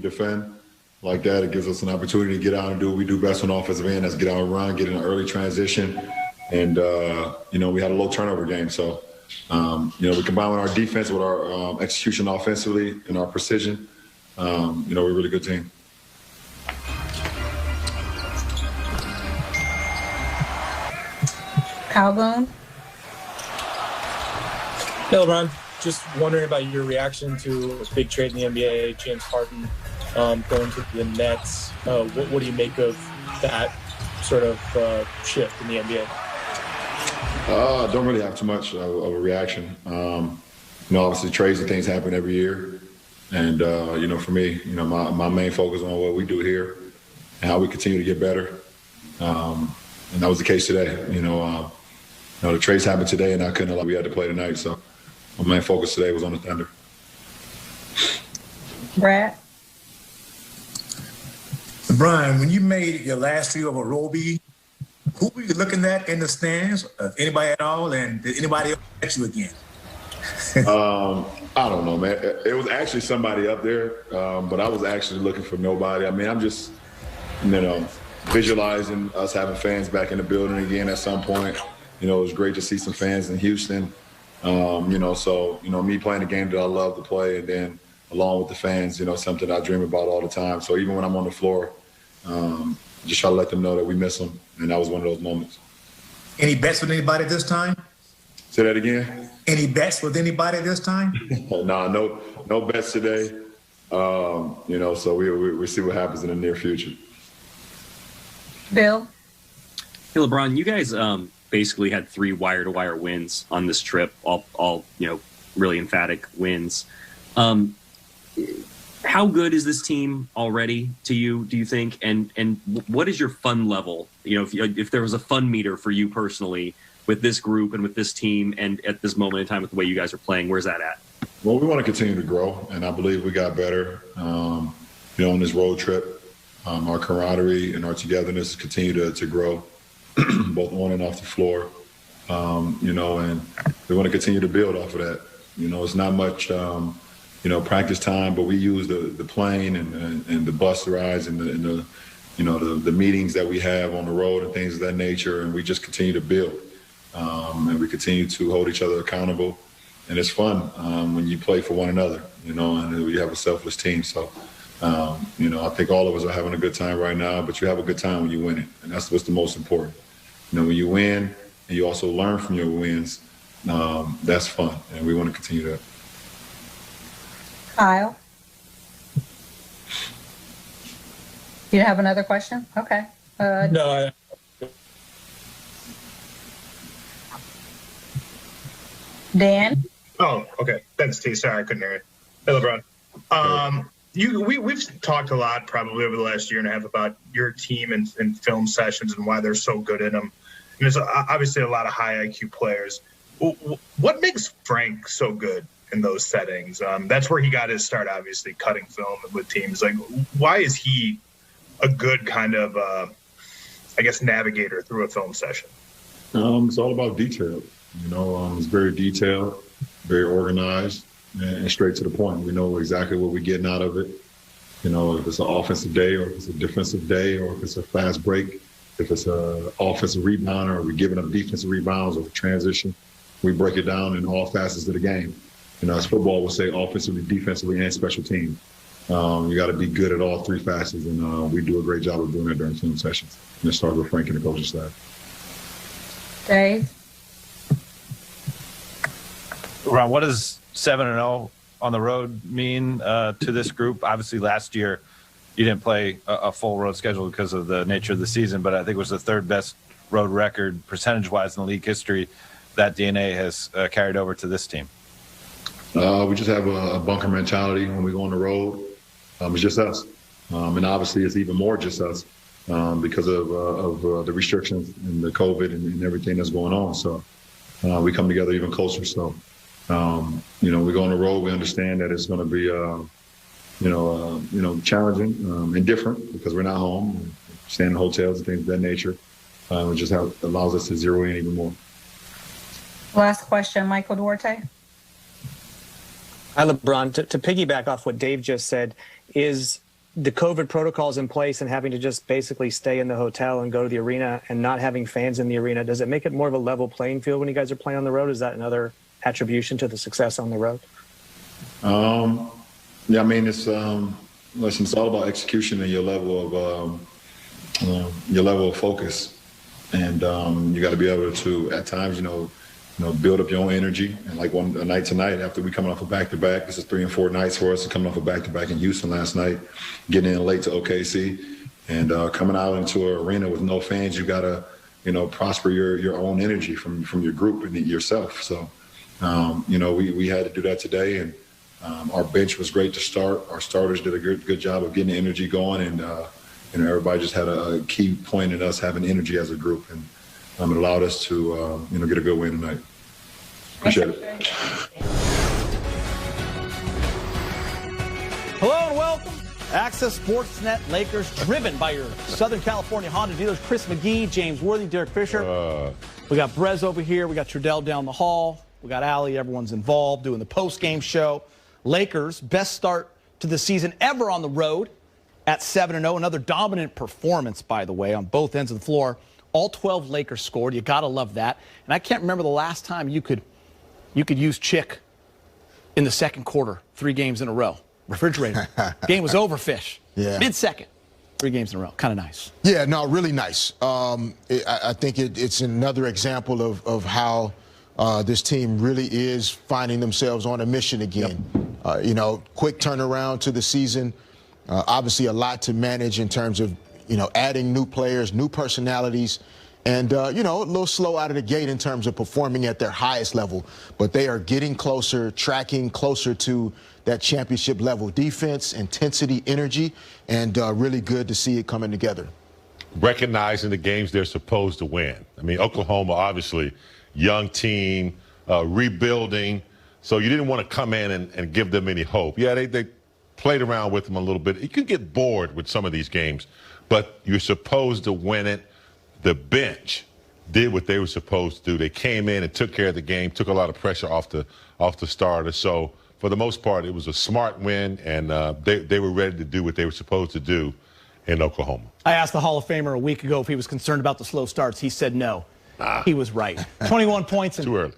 defend like that. It gives us an opportunity to get out and do what we do best on offensive end. That's get out and run, get in an early transition. And, we had a low turnover game. So, we combine our defense with our execution offensively and our precision. We're a really good team. Calhoun? Hey, LeBron. Just wondering about your reaction to a big trade in the NBA, James Harden going to the Nets. What do you make of that sort of shift in the NBA? Don't really have too much of a reaction. Obviously trades and things happen every year. And, for me, my main focus on what we do here and how we continue to get better. And that was the case today. The trades happened today and I couldn't allow we had to play tonight. So my main focus today was on the Thunder. Brad? Brian, when you made your last three over Roby, who were you looking at in the stands? Anybody at all? And did anybody else at you again? I don't know, man. It was actually somebody up there, but I was actually looking for nobody. I mean, I'm just, visualizing us having fans back in the building again at some point. It was great to see some fans in Houston. Me playing the game that I love to play, and then along with the fans, something I dream about all the time. So even when I'm on the floor, just try to let them know that we miss them, and that was one of those moments. Any bets with anybody this time? Say that again? Any bets with anybody this time? No bets today. So we see what happens in the near future. Bill? Hey, LeBron, you guys basically had 3 wire-to-wire wins on this trip, all really emphatic wins. How good is this team already to you, do you think? And what is your fun level? If there was a fun meter for you personally with this group and with this team and at this moment in time with the way you guys are playing, where's that at? Well, we want to continue to grow, and I believe we got better, on this road trip. Our camaraderie and our togetherness continue to grow, both on and off the floor, and we want to continue to build off of that. It's not much, practice time, but we use the plane and the bus rides and the meetings that we have on the road and things of that nature, and we just continue to build, and we continue to hold each other accountable, and it's fun when you play for one another, and we have a selfless team. So. I think all of us are having a good time right now, but you have a good time when you win it. And that's what's the most important. When you win and you also learn from your wins, that's fun. And we want to continue that. Kyle? You have another question? Okay. No. Dan? Oh, okay. Thanks, T. Sorry, I couldn't hear you. Hey, LeBron. We've talked a lot probably over the last year and a half about your team and film sessions and why they're so good in them. And there's obviously a lot of high IQ players. What makes Frank so good in those settings? That's where he got his start, obviously, cutting film with teams. Like, why is he a good kind of, navigator through a film session? It's all about detail. It's very detailed, very organized. And straight to the point. We know exactly what we're getting out of it. If it's an offensive day or if it's a defensive day or if it's a fast break, if it's an offensive rebound or we're giving up defensive rebounds or transition, we break it down in all facets of the game. As football would say, offensively, defensively, and special teams. You got to be good at all 3 facets, and we do a great job of doing that during film sessions. And it starts with Frank and the coaching staff. Dave? Ron, what does 7-0 on the road mean to this group? Obviously, last year you didn't play a full road schedule because of the nature of the season, but I think it was the 3rd best road record percentage-wise in the league history. That DNA has carried over to this team. We just have a bunker mentality when we go on the road. It's just us, and obviously it's even more just us because of the restrictions and the COVID and everything that's going on. So we come together even closer. So. We go on the road. We understand that it's going to be, challenging and different because we're not home, staying in hotels and things of that nature. It just allows us to zero in even more. Last question, Michael Duarte. Hi, LeBron. To piggyback off what Dave just said, is the COVID protocols in place and having to just basically stay in the hotel and go to the arena and not having fans in the arena, does it make it more of a level playing field when you guys are playing on the road? Is that another attribution to the success on the road? Yeah, I mean, it's listen, it's all about execution and your level of focus, and you got to be able to, at times, build up your own energy. And like a night tonight, after we coming off a back-to-back, this is 3 and 4 nights for us, coming off a back-to-back in Houston last night, getting in late to OKC, and coming out into an arena with no fans, you got to, prosper your own energy from your group and yourself. So, we had to do that today, and our bench was great to start. Our starters did a good job of getting the energy going, and everybody just had a key point in us having energy as a group, and it allowed us to get a good win tonight. Appreciate it. Hello and welcome. Access Sportsnet Lakers, driven by your Southern California Honda dealers, Chris McGee, James Worthy, Derek Fisher. We got Brez over here. We got Trudell down the hall. We got Allie. Everyone's involved doing the post-game show. Lakers, best start to the season ever on the road at 7-0. Another dominant performance, by the way, on both ends of the floor. All 12 Lakers scored. You got to love that. And I can't remember the last time you could use Chick in the second quarter, 3 games in a row. Refrigerator. Game was over, Fish. Yeah. Mid-second. 3 games in a row. Kind of nice. Yeah, no, really nice. I think it's another example of how this team really is finding themselves on a mission again. Yep. Quick turnaround to the season. Obviously a lot to manage in terms of, adding new players, new personalities, and, a little slow out of the gate in terms of performing at their highest level. But they are getting closer, tracking closer to that championship level defense, intensity, energy, and really good to see it coming together. Recognizing the games they're supposed to win. I mean, Oklahoma, obviously, young team, rebuilding. So you didn't want to come in and give them any hope. Yeah, they played around with them a little bit. You can get bored with some of these games, but you're supposed to win it. The bench did what they were supposed to do. They came in and took care of the game, took a lot of pressure off the starter. So for the most part, it was a smart win, and they were ready to do what they were supposed to do in Oklahoma. I asked the Hall of Famer a week ago if he was concerned about the slow starts. He said no. He was right. 21 points in Too early.